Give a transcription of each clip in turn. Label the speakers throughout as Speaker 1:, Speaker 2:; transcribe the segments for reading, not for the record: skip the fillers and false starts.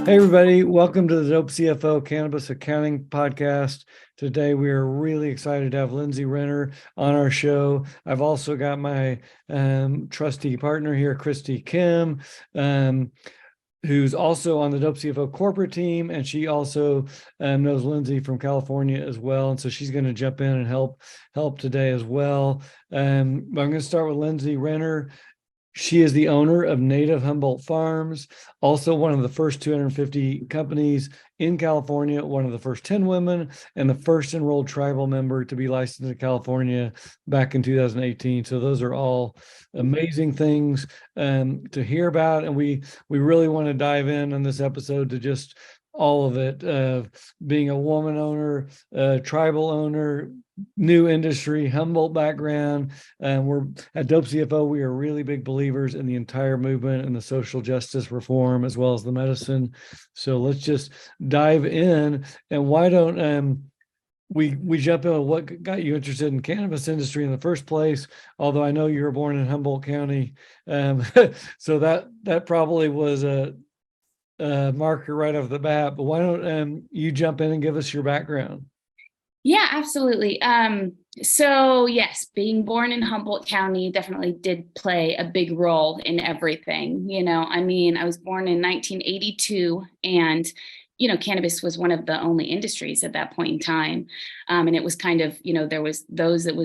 Speaker 1: Hey, everybody. Welcome to the DOPE CFO Cannabis Accounting Podcast. Today, we are really excited to have Lindsey Renner on our show. I've also got my trustee partner here, Kristi Kem, who's also on the DOPE CFO corporate team, and she also knows Lindsey from California as well. And so she's going to jump in and help today as well. I'm going to start with Lindsey Renner. She is the owner of Native Humboldt Farms, also one of the first 250 companies in California, one of the first 10 women, and the first enrolled tribal member to be licensed in California back in 2018. So those are all amazing things to hear about. And we really want to dive in on this episode to just all of it, being a woman owner, tribal owner, new industry, Humboldt background. We're at DOPE CFO. We are really big believers in the entire movement and the social justice reform as well as the medicine. So let's just dive in. And why don't we jump in with what got you interested in cannabis industry in the first place? Although I know you were born in Humboldt County, so that probably was a marker right off the bat. But why don't you jump in and give us your background?
Speaker 2: Yeah, absolutely. So yes, being born in Humboldt County definitely did play a big role in everything. I was born in 1982, and cannabis was one of the only industries at that point in time. And it was kind of, there was those that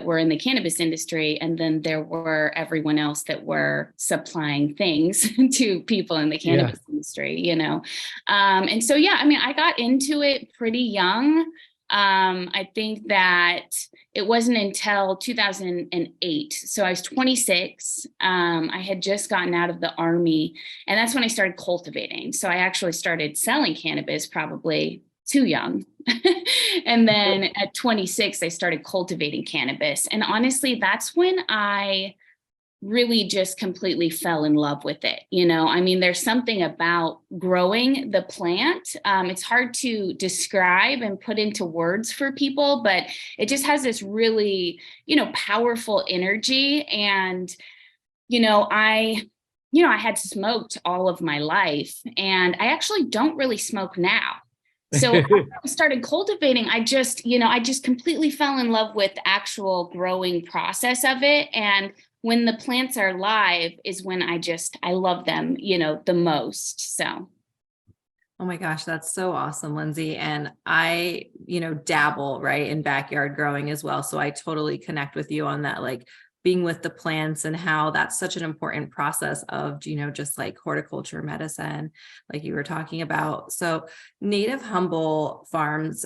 Speaker 2: were in the cannabis industry, and then there were everyone else that were supplying things to people in the cannabis industry. And so I got into it pretty young. I think that it wasn't until 2008. So I was 26. I had just gotten out of the Army, and that's when I started cultivating. So I actually started selling cannabis probably too young. And then at 26, I started cultivating cannabis. And honestly, that's when I really just completely fell in love with it. There's something about growing the plant. It's hard to describe and put into words for people, but it just has this really, powerful energy. And, I had smoked all of my life, and I actually don't really smoke now. So after I started cultivating, I just completely fell in love with the actual growing process of it. And when the plants are live is when I love them, the most. So.
Speaker 3: Oh my gosh, that's so awesome, Lindsey. And I, dabble right in backyard growing as well. So I totally connect with you on that, like being with the plants and how that's such an important process of, just like horticulture medicine, like you were talking about. So Native Humboldt Farms,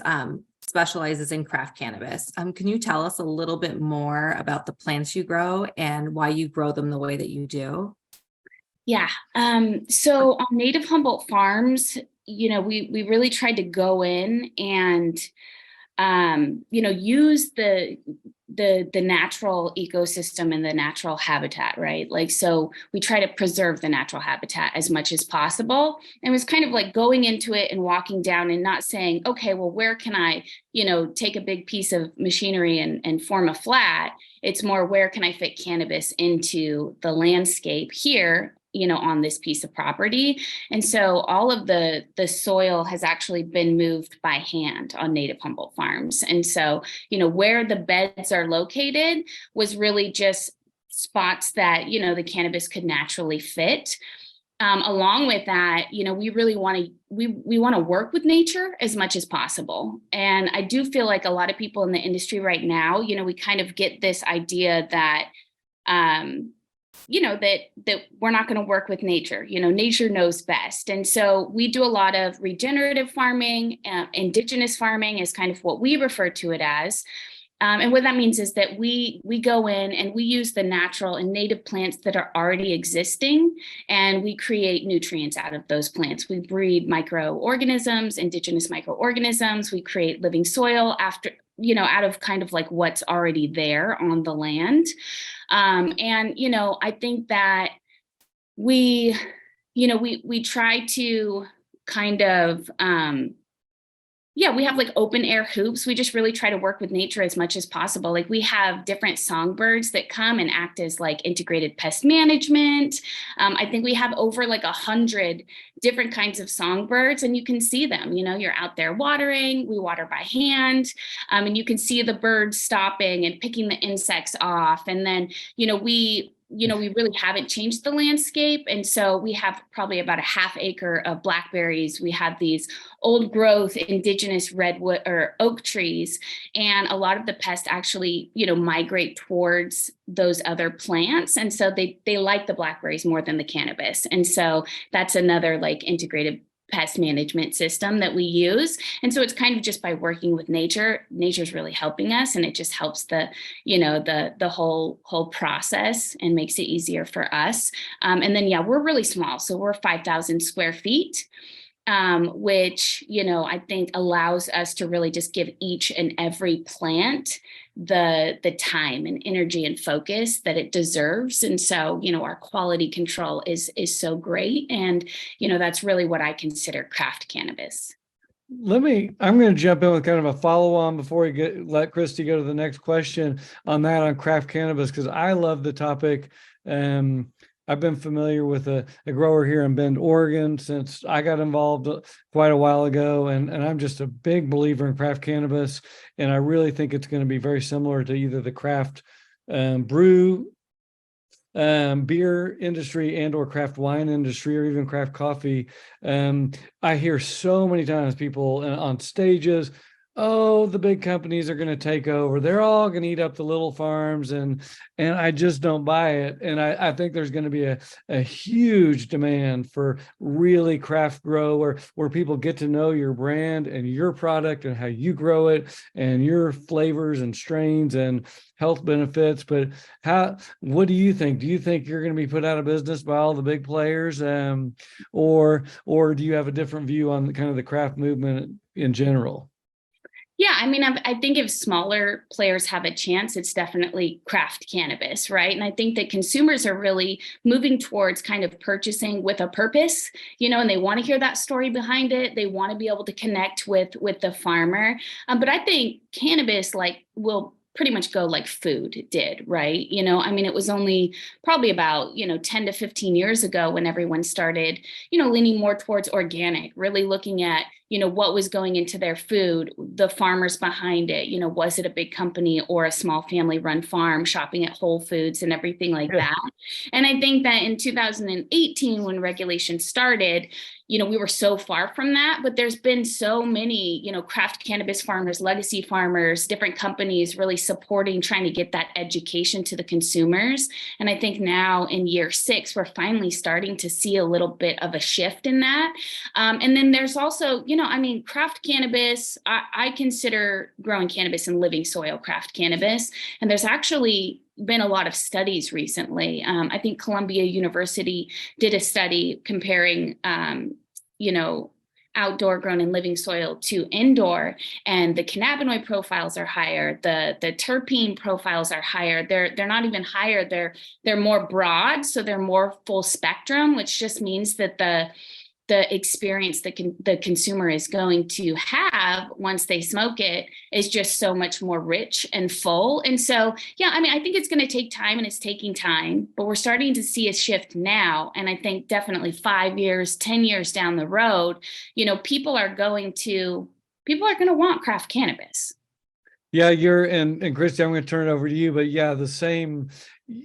Speaker 3: specializes in craft cannabis. Can you tell us a little bit more about the plants you grow and why you grow them the way that you do?
Speaker 2: Yeah. So on Native Humboldt Farms, we really tried to go in and, use the natural ecosystem and the natural habitat, right? Like, so we try to preserve the natural habitat as much as possible. And it was kind of like going into it and walking down and not saying, okay, well, where can I, take a big piece of machinery and form a flat? It's more, where can I fit cannabis into the landscape here, on this piece of property? And so all of the soil has actually been moved by hand on Native Humboldt Farms. And so, where the beds are located was really just spots that, the cannabis could naturally fit. Along with that, we really want to we want to work with nature as much as possible. And I do feel like a lot of people in the industry right now, we kind of get this idea that that we're not going to work with nature. Nature knows best. And so we do a lot of regenerative farming. Indigenous farming is kind of what we refer to it as. And what that means is that we go in and we use the natural and native plants that are already existing, and we create nutrients out of those plants. We breed microorganisms, indigenous microorganisms. We create living soil out of kind of like what's already there on the land. I think that we try to kind of Yeah, we have like open air hoops. We just really try to work with nature as much as possible. Like we have different songbirds that come and act as like integrated pest management. I think we have over like 100 different kinds of songbirds, and you can see them. You know, you're out there watering. We water by hand, and you can see the birds stopping and picking the insects off. And then, we really haven't changed the landscape. And so we have probably about a half acre of blackberries. We have these old growth indigenous redwood or oak trees. And a lot of the pests actually, migrate towards those other plants. And so they like the blackberries more than the cannabis. And so that's another like integrated pest management system that we use. And so it's kind of just by working with nature's really helping us, and it just helps the whole process and makes it easier for us. And then we're really small, so we're 5,000 square feet. Which, I think allows us to really just give each and every plant the time and energy and focus that it deserves. And so, our quality control is so great. And, that's really what I consider craft cannabis.
Speaker 1: I'm going to jump in with kind of a follow on before we let Kristi go to the next question on craft cannabis, because I love the topic. I've been familiar with a grower here in Bend, Oregon, since I got involved quite a while ago. And I'm just a big believer in craft cannabis. And I really think it's going to be very similar to either the craft brew beer industry and or craft wine industry, or even craft coffee. I hear so many times people on stages, oh, the big companies are going to take over. They're all going to eat up the little farms. And I just don't buy it. And I think there's going to be a huge demand for really craft grow where people get to know your brand and your product and how you grow it and your flavors and strains and health benefits. But what do you think? Do you think you're going to be put out of business by all the big players? Or do you have a different view on kind of the craft movement in general?
Speaker 2: Yeah, I mean, I think if smaller players have a chance, it's definitely craft cannabis, right? And I think that consumers are really moving towards kind of purchasing with a purpose, and they want to hear that story behind it. They want to be able to connect with the farmer. But I think cannabis will pretty much go like food did, right? I mean, it was only probably about, 10 to 15 years ago when everyone started, leaning more towards organic, really looking at, what was going into their food, the farmers behind it, was it a big company or a small family run farm shopping at Whole Foods and everything like that. And I think that in 2018, when regulation started, we were so far from that, but there's been so many, craft cannabis farmers, legacy farmers, different companies really supporting, trying to get that education to the consumers. And I think now in year 6, we're finally starting to see a little bit of a shift in that. And then there's also, craft cannabis, I consider growing cannabis in living soil craft cannabis. And there's actually been a lot of studies recently. I think Columbia University did a study comparing, outdoor grown in living soil to indoor, and the cannabinoid profiles are higher. The terpene profiles are higher. They're not even higher. They're more broad. So they're more full spectrum, which just means that the experience that the consumer is going to have once they smoke it is just so much more rich and full. And so, I think it's going to take time, and it's taking time, but we're starting to see a shift now. And I think definitely 5 years, 10 years down the road, people are going to want craft cannabis.
Speaker 1: Yeah, and Kristi, I'm going to turn it over to you, but the same.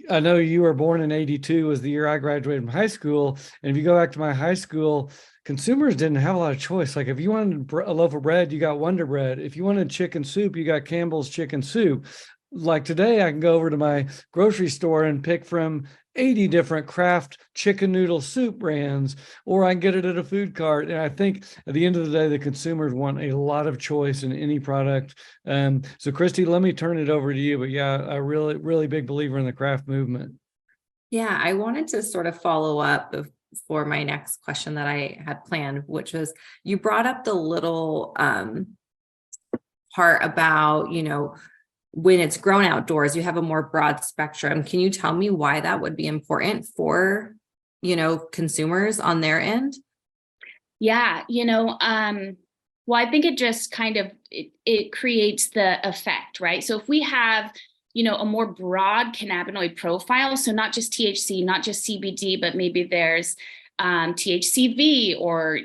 Speaker 1: I know you were born in 82 was the year I graduated from high school. And if you go back to my high school, consumers didn't have a lot of choice. Like if you wanted a loaf of bread, you got Wonder Bread. If you wanted chicken soup, you got Campbell's Chicken Soup. Like today, I can go over to my grocery store and pick from 80 different craft chicken noodle soup brands, or I can get it at a food cart. And I think at the end of the day, the consumers want a lot of choice in any product. So Kristi, let me turn it over to you. But a really, really big believer in the craft movement.
Speaker 3: Yeah, I wanted to sort of follow up for my next question that I had planned, which was you brought up the little part about, when it's grown outdoors, you have a more broad spectrum. Can you tell me why that would be important for, consumers on their end?
Speaker 2: Yeah, Well, I think it just kind of, it creates the effect, right? So if we have, a more broad cannabinoid profile, so not just THC, not just CBD, but maybe there's THCV or,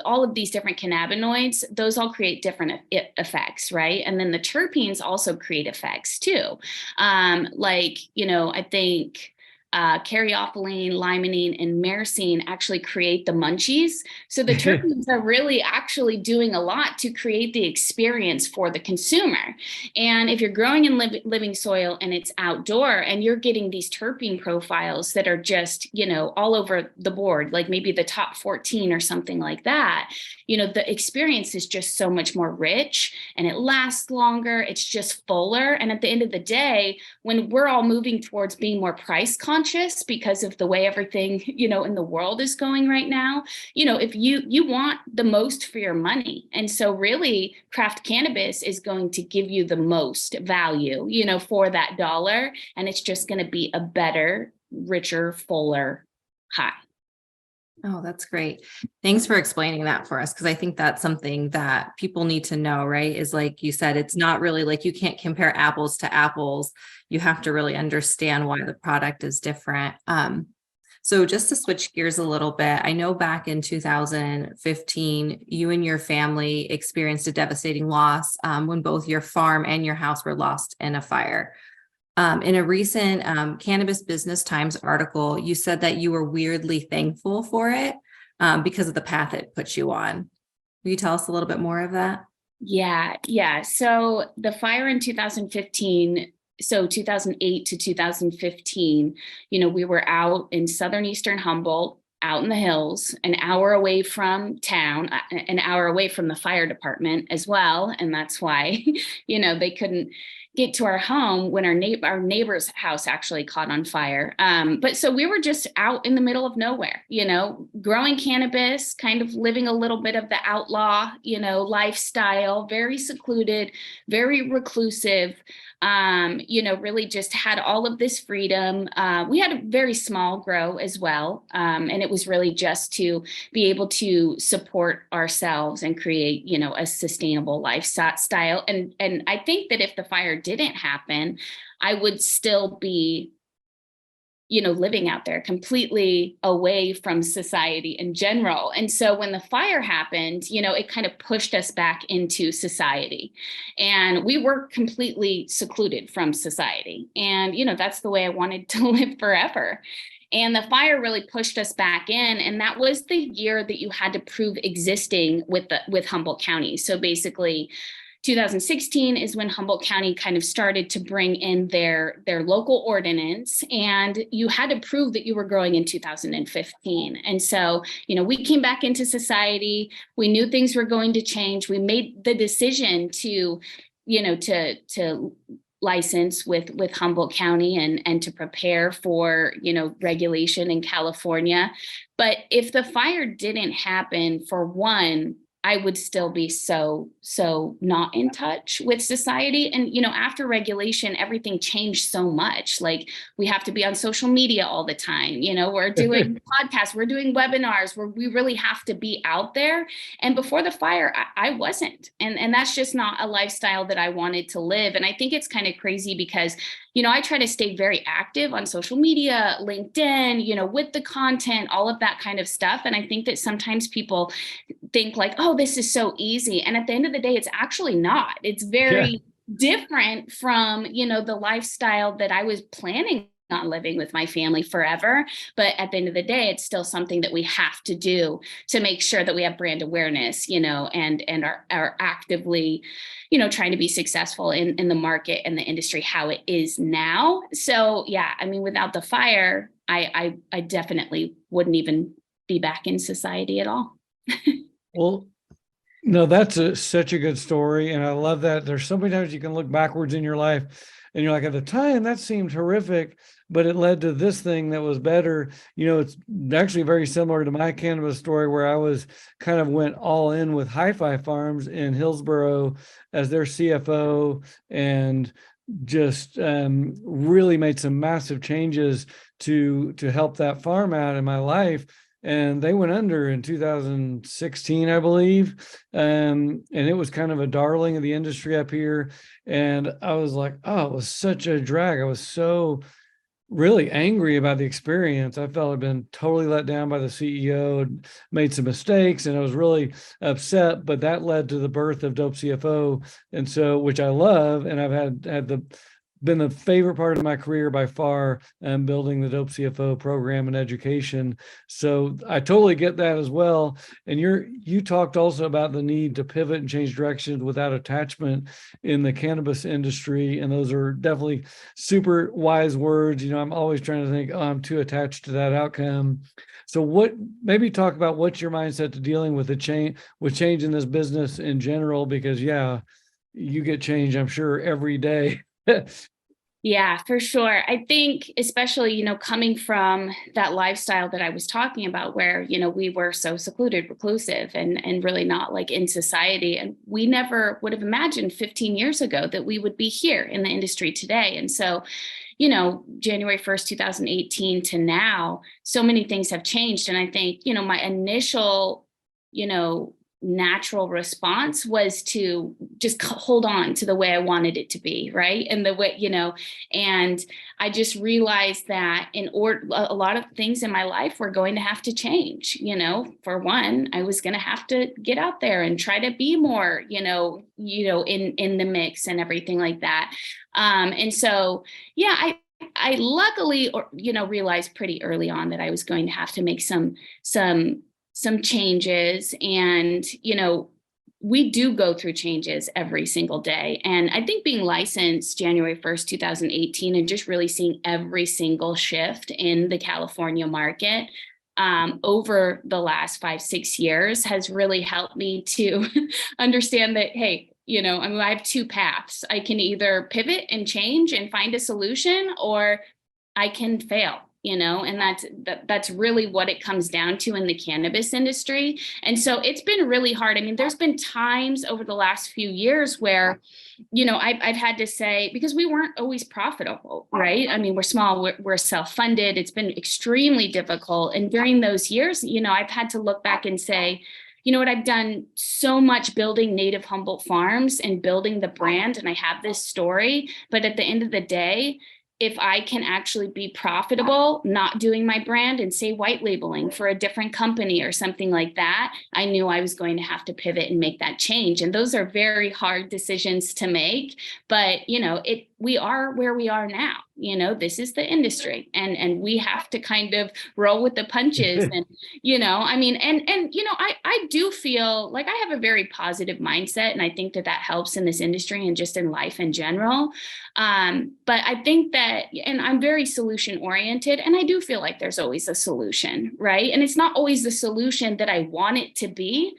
Speaker 2: all of these different cannabinoids, those all create different effects, right? And then the terpenes also create effects too. I think caryophyllene, limonene, and myrcene actually create the munchies. So the terpenes are really actually doing a lot to create the experience for the consumer. And if you're growing in living soil and it's outdoor and you're getting these terpene profiles that are just, all over the board, like maybe the top 14 or something like that, the experience is just so much more rich and it lasts longer. It's just fuller. And at the end of the day, when we're all moving towards being more price conscious because of the way everything, in the world is going right now, if you want the most for your money. And so really craft cannabis is going to give you the most value, for that dollar. And it's just going to be a better, richer, fuller high.
Speaker 3: Oh, that's great. Thanks for explaining that for us, because I think that's something that people need to know, right? Is like you said, it's not really like you can't compare apples to apples. You have to really understand why the product is different. So just to switch gears a little bit, I know back in 2015, you and your family experienced a devastating loss when both your farm and your house were lost in a fire. In a recent Cannabis Business Times article, you said that you were weirdly thankful for it because of the path it put you on. Will you tell us a little bit more of that?
Speaker 2: Yeah. So the fire in 2015, so 2008 to 2015, we were out in southern eastern Humboldt, out in the hills, an hour away from town, an hour away from the fire department as well. And that's why, they couldn't get to our home when our neighbor's house actually caught on fire. But so we were just out in the middle of nowhere, growing cannabis, kind of living a little bit of the outlaw, lifestyle, very secluded, very reclusive, really just had all of this freedom. We had a very small grow as well. And it was really just to be able to support ourselves and create, a sustainable lifestyle. And I think that if the fire didn't happen, I would still be, living out there completely away from society in general. And so when the fire happened, it kind of pushed us back into society, and we were completely secluded from society. And, that's the way I wanted to live forever. And the fire really pushed us back in. And that was the year that you had to prove existing with Humboldt County. So basically 2016 is when Humboldt County kind of started to bring in their local ordinance, and you had to prove that you were growing in 2015. And so, we came back into society. We knew things were going to change. We made the decision to license with Humboldt County and to prepare for, regulation in California. But if the fire didn't happen, for one, I would still be so not in touch with society. And, after regulation, everything changed so much. Like, we have to be on social media all the time. We're doing podcasts, we're doing webinars where we really have to be out there. And before the fire, I wasn't. And that's just not a lifestyle that I wanted to live. And I think it's kind of crazy because, I try to stay very active on social media, LinkedIn, with the content, all of that kind of stuff. And I think that sometimes people think like, oh, this is so easy. And at the end of the day, it's actually not. It's very different from, the lifestyle that I was planning on living with my family forever. But at the end of the day, it's still something that we have to do to make sure that we have brand awareness, and are actively, trying to be successful in the market and the industry, how it is now. So yeah, I mean, without the fire, I definitely wouldn't even be back in society at all.
Speaker 1: Well, no, that's such a good story. And I love that. There's so many times you can look backwards in your life and you're like, at the time that seemed horrific, but it led to this thing that was better. It's actually very similar to my cannabis story, where I was kind of went all in with Hi-Fi Farms in Hillsboro as their CFO, and just really made some massive changes to help that farm out in my life. and they went under in 2016, I believe. And it was kind of a darling of the industry up here. And I was like, oh, it was such a drag. I was so really angry about the experience. I felt I'd been totally let down by the CEO and made some mistakes, and I was really upset. But that led to the birth of DOPE CFO, and so, which I love, and I've had been the favorite part of my career by far, building the DOPE CFO program and education. So I totally get that as well. And you talked also about the need to pivot and change directions without attachment in the cannabis industry, and those are definitely super wise words. I'm always trying to think, oh, I'm too attached to that outcome. So maybe talk about what's your mindset to dealing with change in this business in general, because you get change, I'm sure, every day.
Speaker 2: Yeah, for sure. I think especially, coming from that lifestyle that I was talking about where, we were so secluded, reclusive, and really not like in society. And we never would have imagined 15 years ago that we would be here in the industry today. And so, January 1st, 2018 to now, so many things have changed. And I think, my initial, natural response was to just hold on to the way I wanted it to be, right? And the way, and I just realized that a lot of things in my life were going to have to change. For one, I was going to have to get out there and try to be more, in the mix and everything like that. And so, I luckily, realized pretty early on that I was going to have to make some changes. And, we do go through changes every single day. And I think being licensed January 1st, 2018, and just really seeing every single shift in the California market over the last 5-6 years has really helped me to understand that, hey, I have two paths. I can either pivot and change and find a solution, or I can fail. And that's really what it comes down to in the cannabis industry. And so it's been really hard. I mean, there's been times over the last few years where, I've had to say, because we weren't always profitable, right? I mean, we're small, we're self-funded. It's been extremely difficult. And during those years, I've had to look back and say, I've done so much building Native Humboldt Farms and building the brand, and I have this story, but at the end of the day, if I can actually be profitable, not doing my brand and say white labeling for a different company or something like that, I knew I was going to have to pivot and make that change. And those are very hard decisions to make, but we are where we are now. This is the industry, and we have to kind of roll with the punches. And, I do feel like I have a very positive mindset, and I think that helps in this industry and just in life in general. But I think that, and I'm very solution oriented, and I do feel like there's always a solution, right? And it's not always the solution that I want it to be,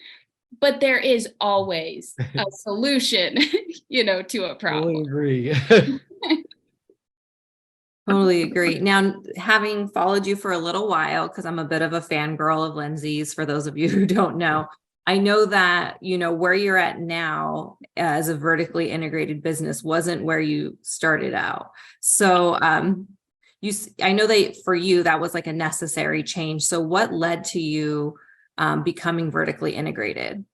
Speaker 2: but there is always a solution, to a problem.
Speaker 1: Totally agree.
Speaker 3: Totally agree. Now, having followed you for a little while, because I'm a bit of a fangirl of Lindsey's, for those of you who don't know, I know that, where you're at now as a vertically integrated business wasn't where you started out. So I know that for you, that was like a necessary change. So what led to you becoming vertically integrated?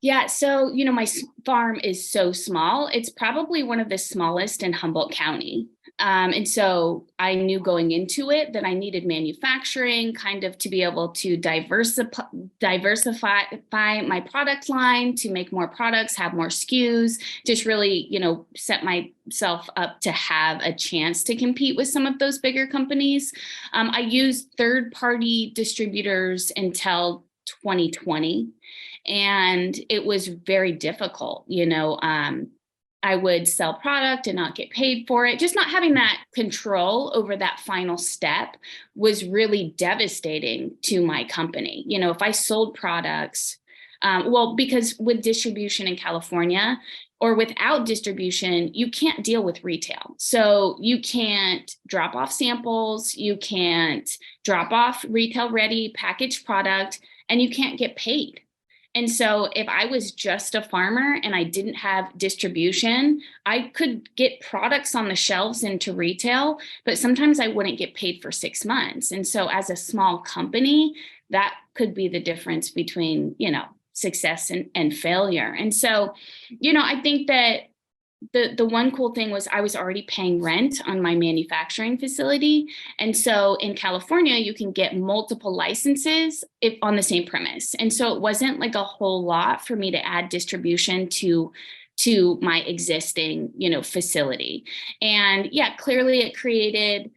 Speaker 2: Yeah. So, my farm is so small. It's probably one of the smallest in Humboldt County. And so I knew going into it that I needed manufacturing kind of to be able to diversify my product line, to make more products, have more SKUs, just really, set myself up to have a chance to compete with some of those bigger companies. I used third-party distributors until 2020. And it was very difficult, I would sell product and not get paid for it. Just not having that control over that final step was really devastating to my company. If I sold products, because with distribution in California or without distribution, you can't deal with retail. So you can't drop off samples, you can't drop off retail ready packaged product, and you can't get paid. And so if I was just a farmer and I didn't have distribution, I could get products on the shelves into retail, but sometimes I wouldn't get paid for 6 months. And so as a small company, that could be the difference between, success and failure. And so, I think that the one cool thing was I was already paying rent on my manufacturing facility. And so in California, you can get multiple licenses if on the same premise. And so it wasn't like a whole lot for me to add distribution to my existing, facility. And yeah, clearly it created,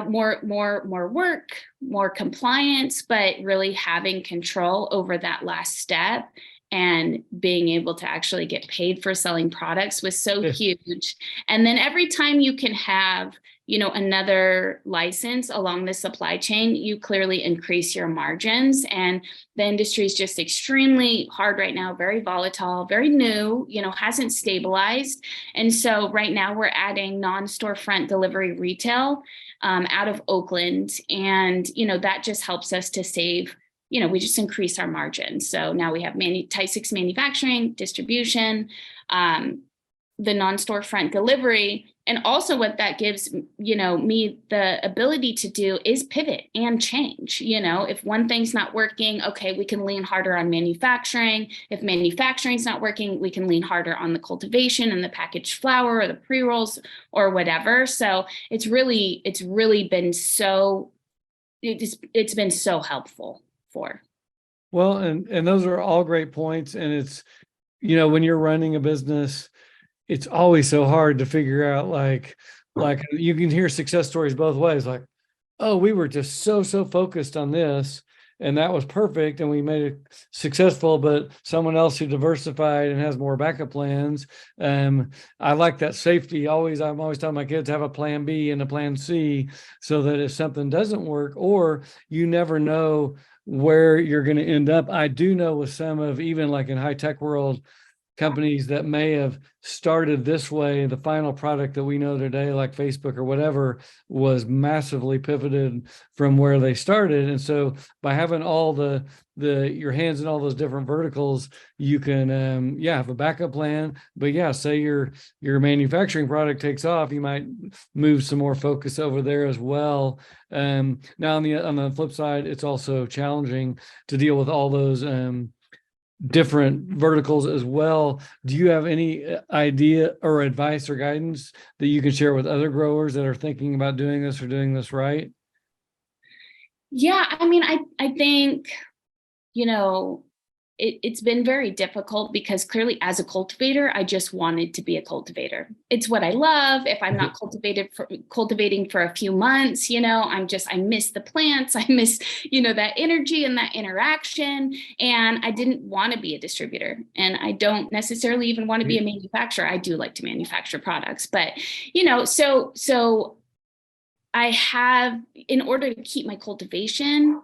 Speaker 2: more work, more compliance, but really having control over that last step and being able to actually get paid for selling products was so huge. And then every time you can have, another license along the supply chain, you clearly increase your margins. And the industry is just extremely hard right now, very volatile, very new, hasn't stabilized. And so right now we're adding non-storefront delivery retail out of Oakland. And, that just helps us to save, we just increase our margins. So now we have Type 6 manufacturing, distribution, the non-storefront delivery. And also what that gives, me the ability to do is pivot and change. If one thing's not working, okay, we can lean harder on manufacturing. If manufacturing's not working, we can lean harder on the cultivation and the packaged flower or the pre-rolls or whatever. So it's really been it's been so helpful for.
Speaker 1: Well, and those are all great points. And it's, when you're running a business, it's always so hard to figure out, like you can hear success stories both ways. Like, oh, we were just so focused on this and that was perfect and we made it successful, but someone else who diversified and has more backup plans. I like that safety. I'm always telling my kids, have a plan B and a plan C, so that if something doesn't work, or you never know where you're going to end up. I do know with some of, even like in high tech world, companies that may have started this way, the final product that we know today, like Facebook or whatever, was massively pivoted from where they started. And so by having all your hands in all those different verticals, you can have a backup plan. But yeah, say your manufacturing product takes off, you might move some more focus over there as well. Now on the flip side, it's also challenging to deal with all those different verticals as well. Do you have any idea or advice or guidance that you can share with other growers that are thinking about doing this or doing this right?
Speaker 2: Yeah, I mean, I think, it's been very difficult because clearly as a cultivator, I just wanted to be a cultivator. It's what I love. If I'm not cultivating for a few months, I miss the plants. I miss, that energy and that interaction. And I didn't want to be a distributor. And I don't necessarily even want to be a manufacturer. I do like to manufacture products, but, so I have, in order to keep my cultivation,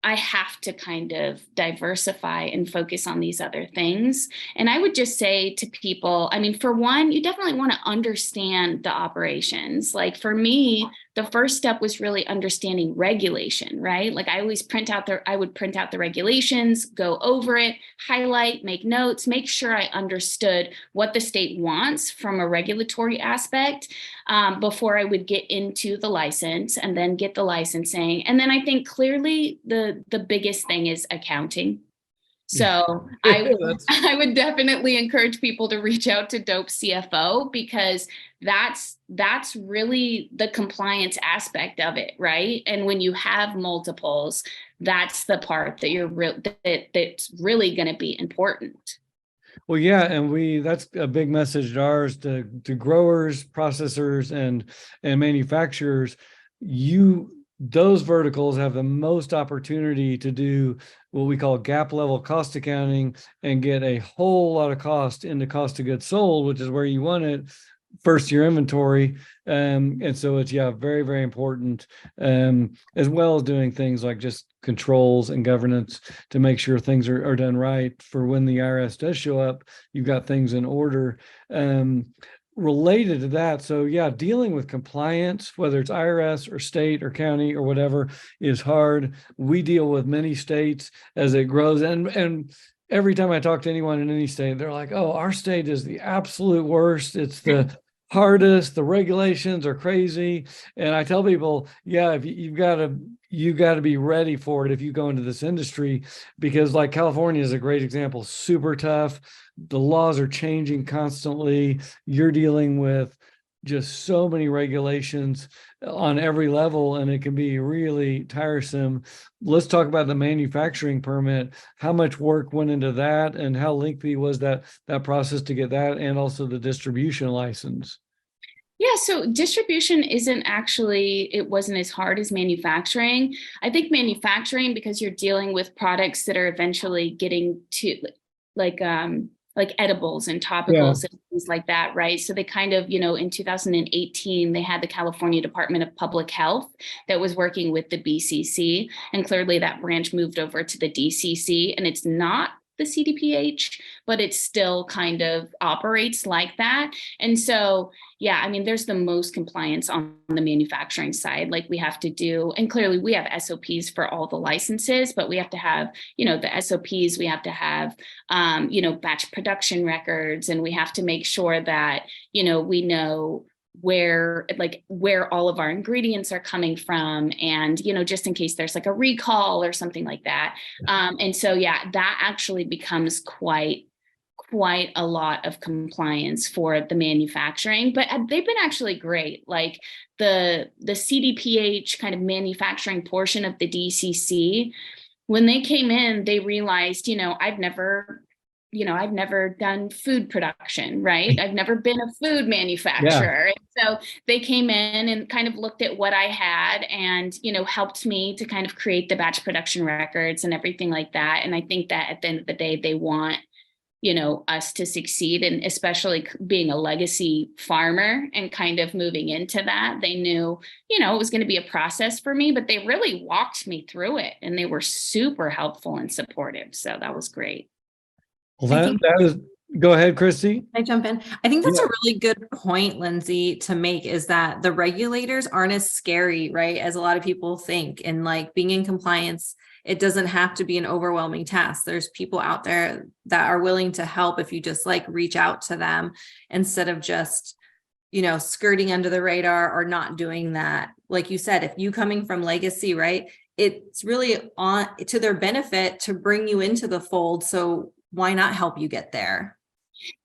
Speaker 2: I have to kind of diversify and focus on these other things. And I would just say to people, I mean, for one, you definitely want to understand the operations. Like for me, the first step was really understanding regulation, right? Like I would print out the regulations, go over it, highlight, make notes, make sure I understood what the state wants from a regulatory aspect before I would get into the license and then get the licensing. And then I think clearly the biggest thing is accounting. So I would definitely encourage people to reach out to DOPE CFO, because that's really the compliance aspect of it, right? And when you have multiples, that's the part that that's really going to be important.
Speaker 1: Well, yeah, and that's a big message to ours, to growers, processors, and manufacturers. Those verticals have the most opportunity to do what we call gap level cost accounting and get a whole lot of cost into cost of goods sold, which is where you want it first, your inventory. And so it's, very, very important, as well as doing things like just controls and governance to make sure things are done right for when the IRS does show up, you've got things in order. Related to that, so dealing with compliance, whether it's IRS or state or county or whatever, is hard. We deal with many states as it grows, and every time I talk to anyone in any state, they're like, oh, our state is the absolute worst. It's the hardest. The regulations are crazy. And I tell people, yeah, if you've got to be ready for it if you go into this industry, because like California is a great example, super tough. The laws are changing constantly. You're dealing with just so many regulations on every level, and it can be really tiresome. Let's talk about the manufacturing permit. How much work went into that, and how lengthy was that process to get that, and also the distribution license?
Speaker 2: Yeah, so distribution it wasn't as hard as manufacturing. I think manufacturing, because you're dealing with products that are eventually getting to like like edibles and
Speaker 1: Yeah.
Speaker 2: topicals and things like that, right? So they kind of, in 2018, they had the California Department of Public Health that was working with the BCC, and clearly that branch moved over to the DCC, and it's not the CDPH, but it still kind of operates like that. And so, yeah, I mean, there's the most compliance on the manufacturing side. Like we have to do, and clearly we have SOPs for all the licenses, but we have to have, the SOPs, we have to have, batch production records, and we have to make sure that, we know where all of our ingredients are coming from, and just in case there's like a recall or something like that. And so yeah, that actually becomes quite a lot of compliance for the manufacturing, but they've been actually great. Like the CDPH kind of manufacturing portion of the DCC, when they came in, they realized, I've never done food production, right? I've never been a food
Speaker 1: Yeah.
Speaker 2: manufacturer. And so they came in and kind of looked at what I had and, helped me to kind of create the batch production records and everything like that. And I think that at the end of the day, they want, us to succeed. And especially being a legacy farmer and kind of moving into that, they knew, it was going to be a process for me, but they really walked me through it, and they were super helpful and supportive. So that was great.
Speaker 1: Well,
Speaker 3: I think,
Speaker 1: that is, go ahead, Kristi.
Speaker 3: can I jump in? I think that's
Speaker 1: Yeah.
Speaker 3: a really good point, Lindsey, to make, is that the regulators aren't as scary, right, as a lot of people think. And like being in compliance, it doesn't have to be an overwhelming task. There's people out there that are willing to help if you just like reach out to them instead of just, skirting under the radar or not doing that. Like you said, if you coming from legacy, right, it's really on to their benefit to bring you into the fold. So why not help you get there?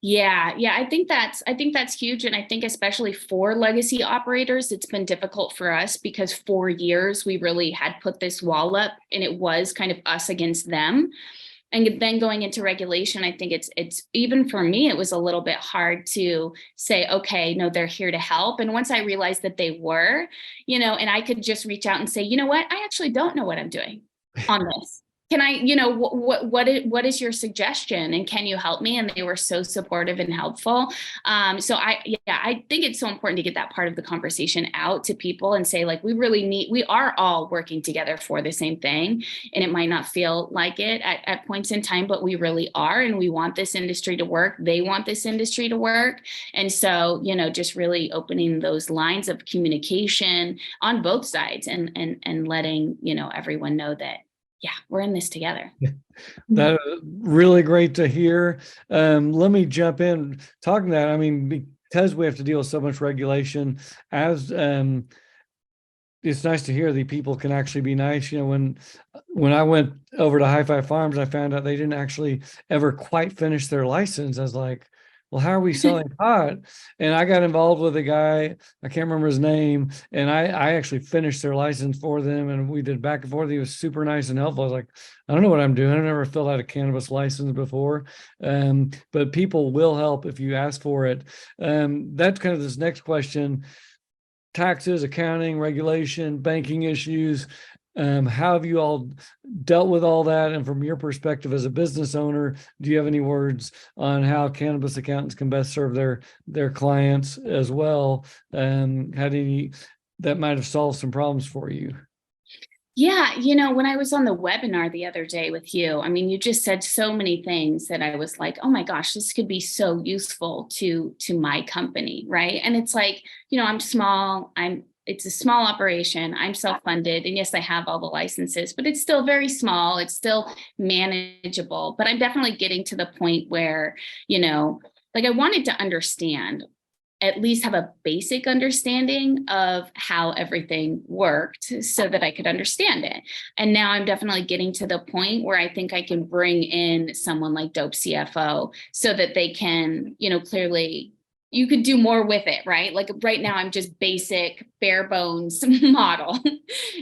Speaker 2: Yeah, I think that's huge. And I think especially for legacy operators, it's been difficult for us because for years we really had put this wall up, and it was kind of us against them. And then going into regulation, I think it's even for me, it was a little bit hard to say, okay, no, they're here to help. And once I realized that they were, and I could just reach out and say, you know what, I actually don't know what I'm doing on this. Can I, what is your suggestion, and can you help me? And they were so supportive and helpful. So I think it's so important to get that part of the conversation out to people and say, like, we are all working together for the same thing. And it might not feel like it at points in time, but we really are. And we want this industry to work. They want this industry to work. And so, just really opening those lines of communication on both sides, and letting, everyone know that, yeah, we're in this together.
Speaker 1: That is really great to hear. Let me jump in talking that. I mean, because we have to deal with so much regulation, as it's nice to hear that people can actually be nice. When I went over to High Five Farms, I found out they didn't actually ever quite finish their license. I was like, well, how are we selling pot? And I got involved with a guy, I can't remember his name, and I actually finished their license for them, and we did back and forth. He was super nice and helpful. I was like, I don't know what I'm doing. I've never filled out a cannabis license before. But people will help if you ask for it. That's kind of this next question: taxes, accounting, regulation, banking issues. How have you all dealt with all that? And from your perspective as a business owner, do you have any words on how cannabis accountants can best serve their clients as well? That might have solved some problems for you?
Speaker 2: Yeah, when I was on the webinar the other day with you, I mean, you just said so many things that I was like, oh my gosh, this could be so useful to my company, right? And it's like, I'm small, I'm it's a small operation. I'm self-funded, and yes, I have all the licenses, but it's still very small. It's still manageable, but I'm definitely getting to the point where, like I wanted to understand, at least have a basic understanding of how everything worked so that I could understand it. And now I'm definitely getting to the point where I think I can bring in someone like DOPE CFO so that they can, clearly you could do more with it, right? Like right now I'm just basic bare bones model.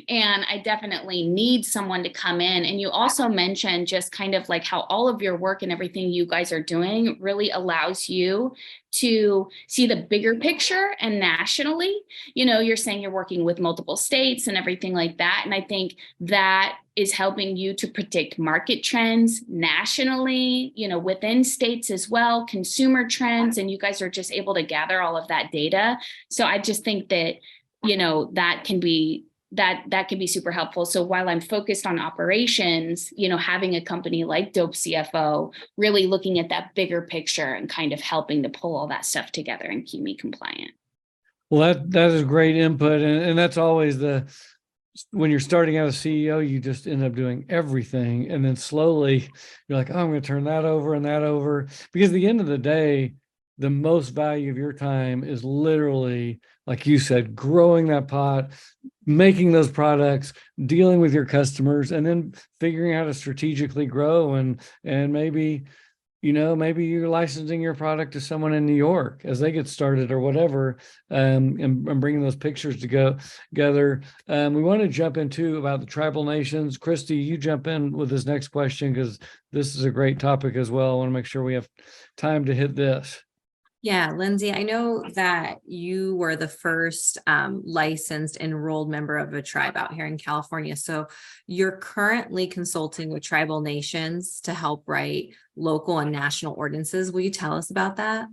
Speaker 2: And I definitely need someone to come in. And you also mentioned just kind of like how all of your work and everything you guys are doing really allows you to see the bigger picture and nationally. You're saying you're working with multiple states and everything like that. And I think that is helping you to predict market trends nationally, within states as well, consumer trends, and you guys are just able to gather all of that data. So I just think that, that can be super helpful. So while I'm focused on operations, having a company like DOPE CFO really looking at that bigger picture and kind of helping to pull all that stuff together and keep me compliant.
Speaker 1: Well, that is great input. And that's always when you're starting out as CEO, you just end up doing everything. And then slowly you're like, oh, I'm going to turn that over and that over. Because at the end of the day, the most value of your time is literally, like you said, growing that pot, making those products, dealing with your customers, and then figuring out how to strategically grow. And maybe you're licensing your product to someone in New York as they get started or whatever, and bringing those pictures together. We want to jump into about the tribal nations. Kristi, you jump in with this next question because this is a great topic as well. I want to make sure we have time to hit this.
Speaker 3: Yeah, Lindsey, I know that you were the first licensed enrolled member of a tribe out here in California. So you're currently consulting with tribal nations to help write local and national ordinances. Will you tell us about that?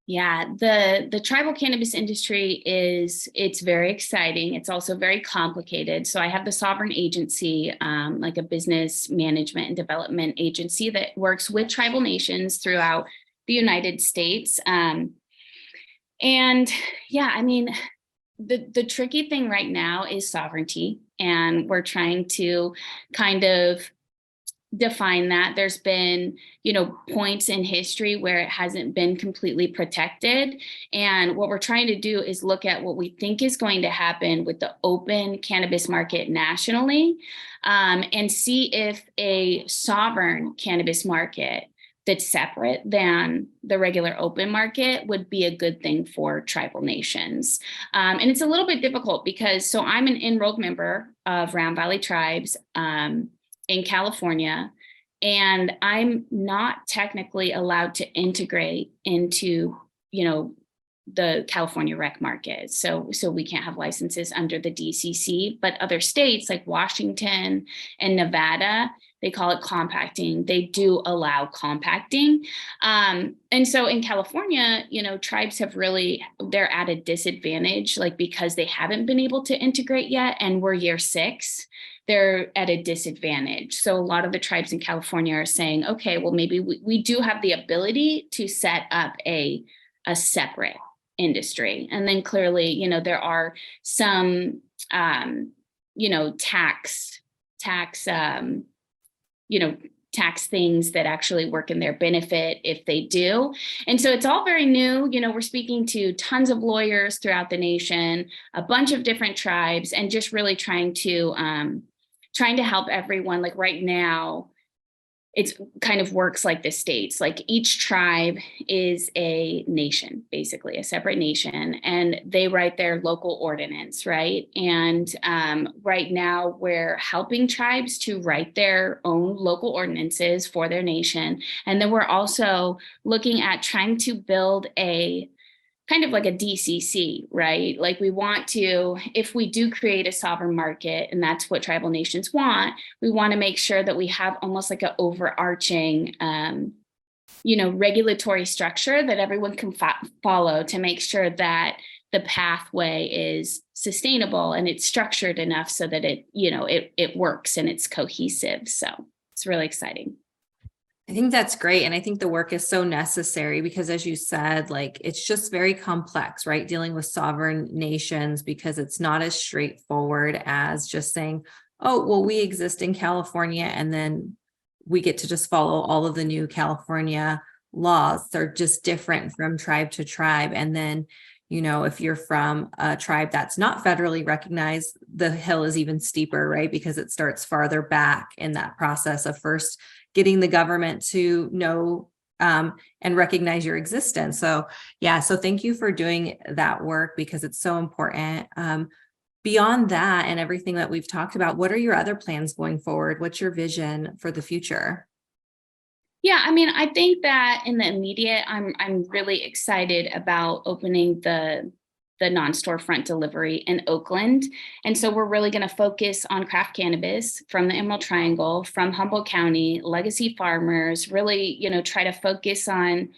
Speaker 2: Yeah, the tribal cannabis industry it's very exciting. It's also very complicated. So I have the sovereign agency, like a business management and development agency that works with tribal nations throughout the United States. And yeah, I mean, the tricky thing right now is sovereignty. And we're trying to kind of define that. There's been, points in history where it hasn't been completely protected. And what we're trying to do is look at what we think is going to happen with the open cannabis market nationally, and see if a sovereign cannabis market that's separate than the regular open market would be a good thing for tribal nations. And it's a little bit difficult because, I'm an enrolled member of Round Valley Tribes in California, and I'm not technically allowed to integrate into, the California rec market. So we can't have licenses under the DCC, but other states like Washington and Nevada, they call it compacting. They do allow compacting. And so in California, tribes they're at a disadvantage, like because they haven't been able to integrate yet. And we're year 6, they're at a disadvantage. So a lot of the tribes in California are saying, okay, well, maybe we do have the ability to set up a separate industry. And then clearly, there are some, tax things that actually work in their benefit if they do. And so it's all very new. We're speaking to tons of lawyers throughout the nation, a bunch of different tribes, and just really trying to help everyone. Like right now, it's kind of works like the states. Like each tribe is a nation, basically a separate nation, and they write their local ordinance, right? And right now we're helping tribes to write their own local ordinances for their nation. And then we're also looking at trying to build a kind of like a DCC, right? Like we want to, if we do create a sovereign market, and that's what tribal nations want, we want to make sure that we have almost like an overarching, regulatory structure that everyone can follow to make sure that the pathway is sustainable and it's structured enough so that it works and it's cohesive. So it's really exciting.
Speaker 3: I think that's great. And I think the work is so necessary because, as you said, like it's just very complex, right? Dealing with sovereign nations, because it's not as straightforward as just saying, oh, well, we exist in California and then we get to just follow all of the new California laws. They're just different from tribe to tribe. And then, if you're from a tribe that's not federally recognized, the hill is even steeper, right? Because it starts farther back in that process of first getting the government to know and recognize your existence. So yeah, so thank you for doing that work because it's so important. Beyond that and everything that we've talked about, what are your other plans going forward? What's your vision for the future?
Speaker 2: Yeah, I mean, I think that in the immediate, I'm really excited about opening the non-storefront delivery in Oakland. And so we're really going to focus on craft cannabis from the Emerald Triangle, from Humboldt County, legacy farmers, really, try to focus on,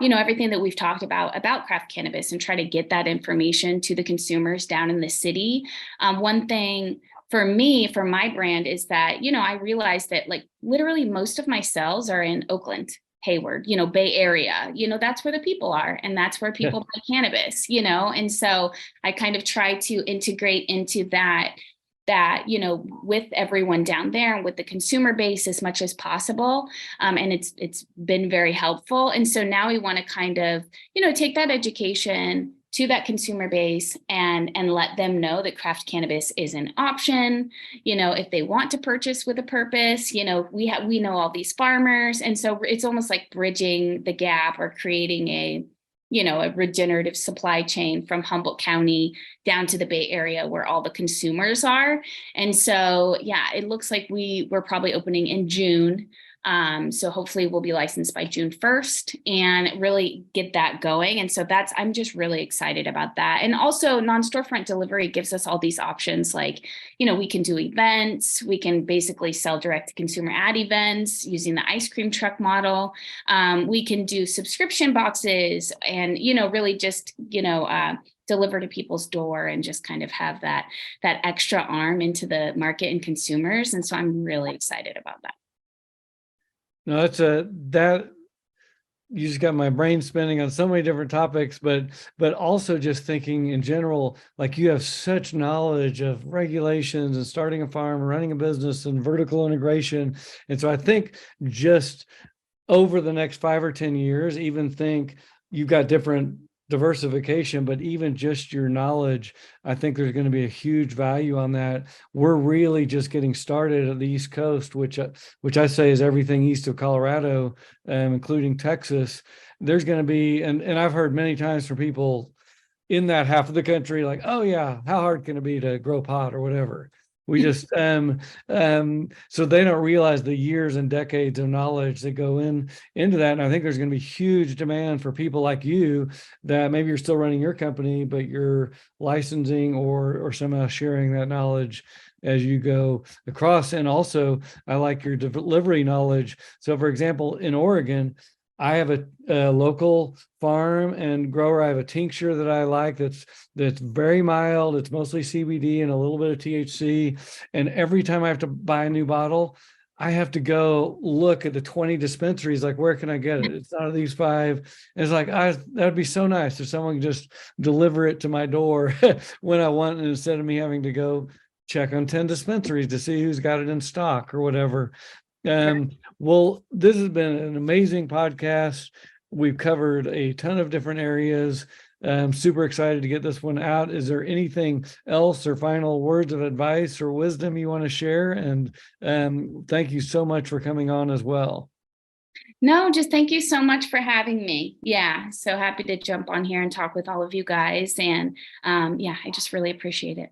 Speaker 2: everything that we've talked about craft cannabis and try to get that information to the consumers down in the city. One thing for me, for my brand, is that, I realized that like literally most of my sales are in Oakland, Hayward, Bay Area, that's where the people are. And that's where people buy cannabis, and so I kind of try to integrate into that, with everyone down there and with the consumer base as much as possible. And it's been very helpful. And so now we want to kind of, take that education to that consumer base and let them know that craft cannabis is an option. If they want to purchase with a purpose, we know all these farmers. And so it's almost like bridging the gap or creating a regenerative supply chain from Humboldt County down to the Bay Area where all the consumers are. And so, yeah, it looks like we're probably opening in June. So hopefully we'll be licensed by June 1st and really get that going. And so I'm just really excited about that. And also non-storefront delivery gives us all these options. Like, we can do events, we can basically sell direct to consumer at events using the ice cream truck model. We can do subscription boxes and, really just, deliver to people's door and just kind of have that extra arm into the market and consumers. And so I'm really excited about that.
Speaker 1: No, that you just got my brain spinning on so many different topics, but also just thinking in general, like you have such knowledge of regulations and starting a farm, running a business and vertical integration. And so I think just over the next 5 or 10 years, even think you've got different diversification, but even just your knowledge, I think there's going to be a huge value on that. We're really just getting started at the East Coast, which I say is everything east of Colorado, including Texas. There's going to be, and I've heard many times from people in that half of the country, like, oh yeah, how hard can it be to grow pot or whatever? We just so they don't realize the years and decades of knowledge that go into that. And I think there's going to be huge demand for people like you that maybe you're still running your company, but you're licensing or somehow sharing that knowledge as you go across. And also I like your delivery knowledge. So for example, in Oregon, I have a local farm and grower. I have a tincture that I like that's very mild. It's mostly CBD and a little bit of THC. And every time I have to buy a new bottle, I have to go look at the 20 dispensaries, like, where can I get it? It's not of these 5. And it's like, that would be so nice if someone could just deliver it to my door when I want, and instead of me having to go check on 10 dispensaries to see who's got it in stock or whatever. Well, this has been an amazing podcast. We've covered a ton of different areas. I'm super excited to get this one out. Is there anything else or final words of advice or wisdom you want to share? And thank you so much for coming on as well.
Speaker 2: No, just thank you so much for having me. Yeah, so happy to jump on here and talk with all of you guys. And yeah, I just really appreciate it.